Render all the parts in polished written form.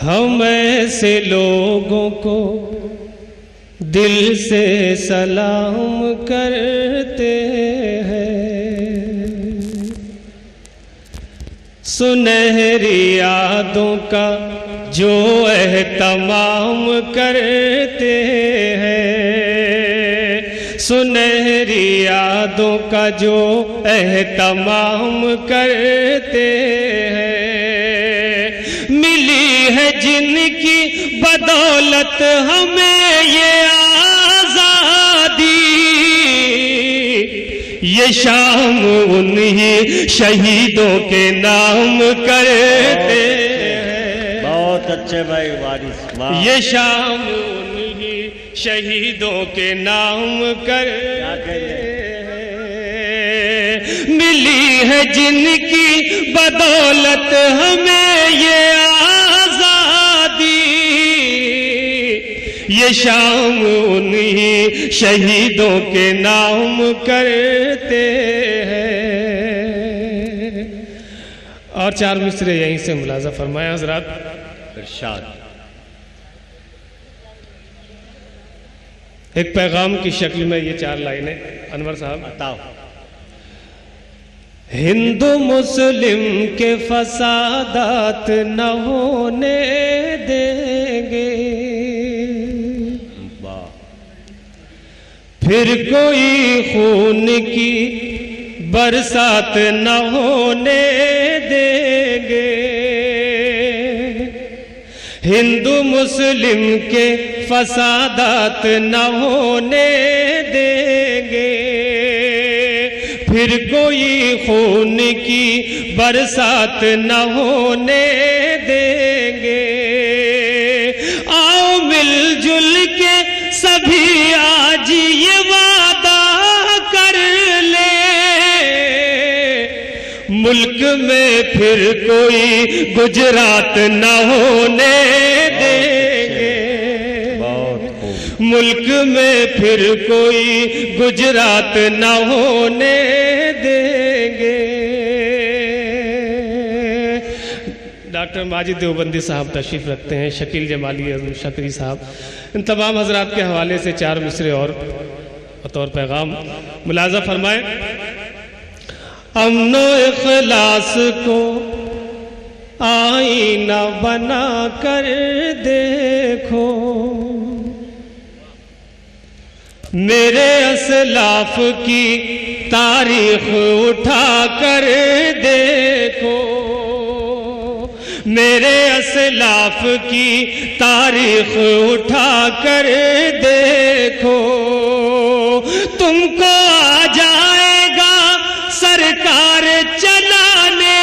ہم ایسے لوگوں کو دل سے سلام کرتے ہیں، سنہری یادوں کا جو اہتمام کرتے ہیں، سنہری یادوں کا جو اہتمام کرتے ہیں، ملی ہے جن کی بدولت ہمیں یہ آزادی، یہ شام انہی شہیدوں کے نام کرتے ہیں۔ بہت اچھے بھائی وارث، یہ شام انہی شہیدوں کے نام کرتے ہیں، ملی ہے جن کی بدولت ہمیں یہ آزادی، یہ شام انہی شہیدوں کے نام کرتے ہیں۔ اور چار مصرے یہیں سے ملاحظہ فرمایا حضرات۔ ارشاد۔ ایک پیغام کی شکل میں یہ چار لائنیں انور صاحب عطا۔ ہندو مسلم کے فسادات نہ ہونے دیں گے، پھر کوئی خون کی برسات نہ ہونے دیں گے، ہندو مسلم کے فسادات نہ ہونے دیں گے، پھر کوئی خون کی برسات نہ ہونے دیں گے، آؤ مل جل کے سبھی آج یہ وعدہ کر لیں، ملک میں پھر کوئی گجرات نہ ہونے دیں گے، ملک میں پھر کوئی گجرات نہ ہونے دیں گے۔ ڈاکٹر ماجد دیوبندی صاحب تشریف رکھتے ہیں، شکیل جمالی شکری صاحب، ان تمام حضرات کے حوالے سے چار مصرے اور بطور پیغام ملاحظہ فرمائیں۔ امن و اخلاص کو آئینہ بنا کر دیکھو، میرے اسلاف کی تاریخ اٹھا کر دیکھو، میرے اسلاف کی تاریخ اٹھا کر دیکھو، تم کو آ جائے گا سرکار چلانے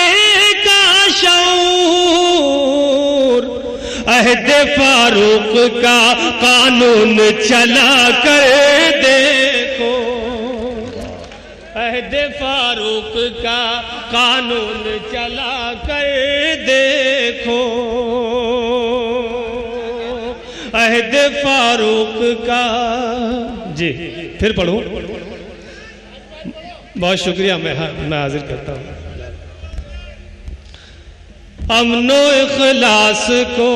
کا شعور، عہد فاروق کا قانون چلا کر دیکھو، عہد فاروق کا قانون چلا کر دیکھو، عہد فاروق کا۔ جی پھر پڑھوں، بہت شکریہ، میں حاضر کرتا ہوں۔ امن و اخلاص کو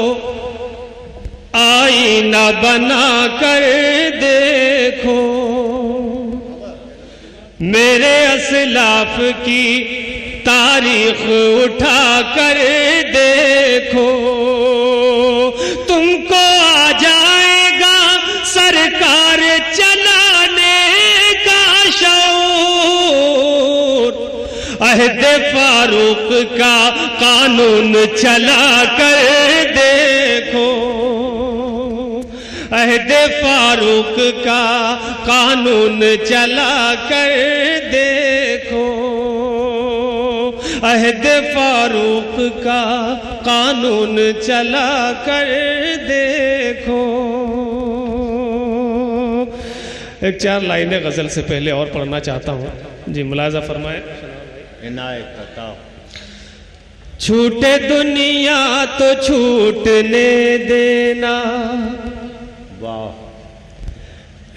آئینہ بنا کر دیکھو، میرے اسلاف کی تاریخ اٹھا کر دیکھو، تم کو آ جائے گا سرکار چلانے کا شعور، عہد فاروق کا قانون چلا کر دیکھو، عہد فاروق کا قانون چلا کر دیکھو، عہد فاروق کا قانون چلا کر دیکھو۔ ایک چار لائنیں غزل سے پہلے اور پڑھنا چاہتا ہوں، جی ملاحظہ فرمائیں۔ عنایت عطا۔ چھوٹے دنیا تو چھوٹنے دینا، واہ،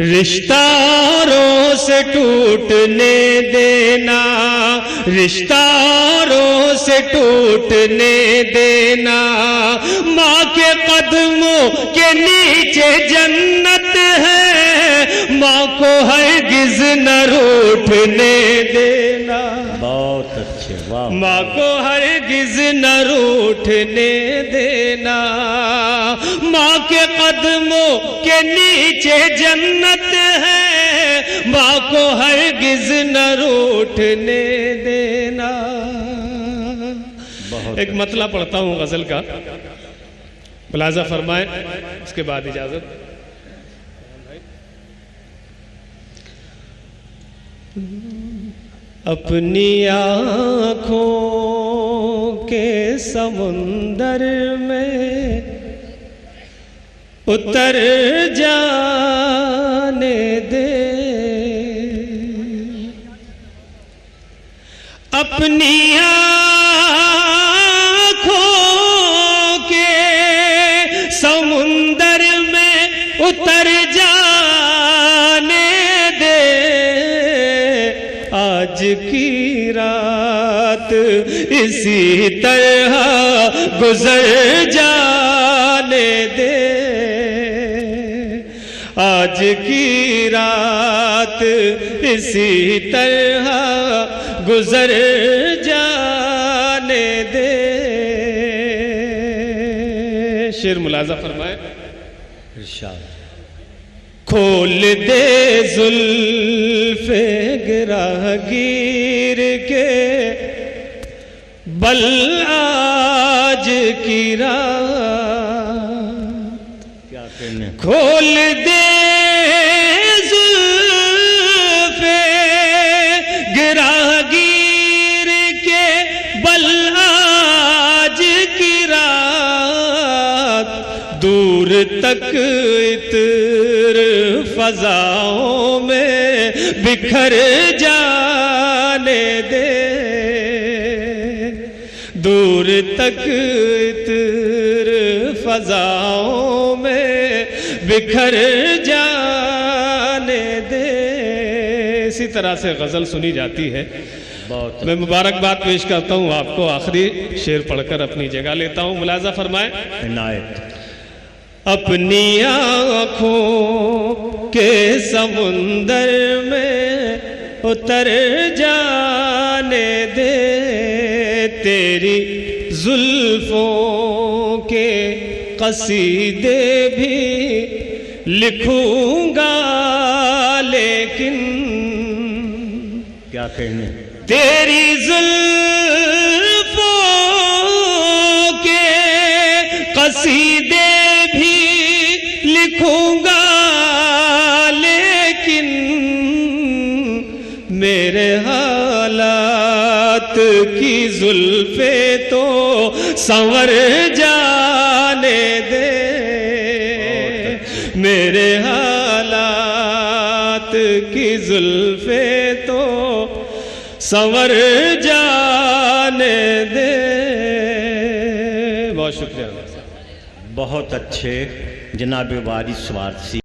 رشتاروں سے ٹوٹنے دینا، رشتاروں سے ٹوٹنے دینا، ماں کے قدموں کے نیچے جنت ہے، ماں کو ہرگز نہ روٹھنے دینا، بہت اچھے، واہ، ماں کو ہرگز نہ روٹھنے دینا، ماں کے قدموں کے نیچے جنت ہے، ماں کو ہرگز نہ روٹھنے دینا۔ ایک مطلع پڑھتا ہوں غزل کا، ملاحظہ فرمائیں، اس کے بعد اجازت۔ اپنی آنکھوں کے سمندر میں اتر جانے دے، اپنی آنکھوں کے سمندر میں اتر جانے دے، آج کی رات اسی طرح گزر جانے دے، آج کی رات اسی طرح گزر جانے دے۔ شعر ملاحظہ فرمائے، ارشاد۔ کھول دے زلف گراہ گیر کے بل آج کی رات، کیا کہنے، کھول دے زلف گراہ گیر کے بل آج کی رات، دور تک عطر فضاؤں میں بکھر جانے دے، دور تک عطر فضاؤں میں بکھر جانے دے۔ اسی طرح سے غزل سنی جاتی ہے۔ بہت میں مبارکباد پیش کرتا ہوں آپ کو، آخری شعر پڑھ کر اپنی جگہ لیتا ہوں، ملاحظہ فرمائیں۔ عنایت۔ اپنی آنکھوں کے سمندر میں اتر جانے دے، تیری زلفوں کے قصیدے بھی لکھوں گا، لیکن کیا کہنے، تیری زلفوں کے قصیدے بھی لکھوں گا، لیکن میرے حالات کی زلفیں تو سنور جانے دے، میرے حالات کی زلفیں تو سنور جانے دے۔ بہت شکریہ۔ بہت اچھے جناب وارث وارثی۔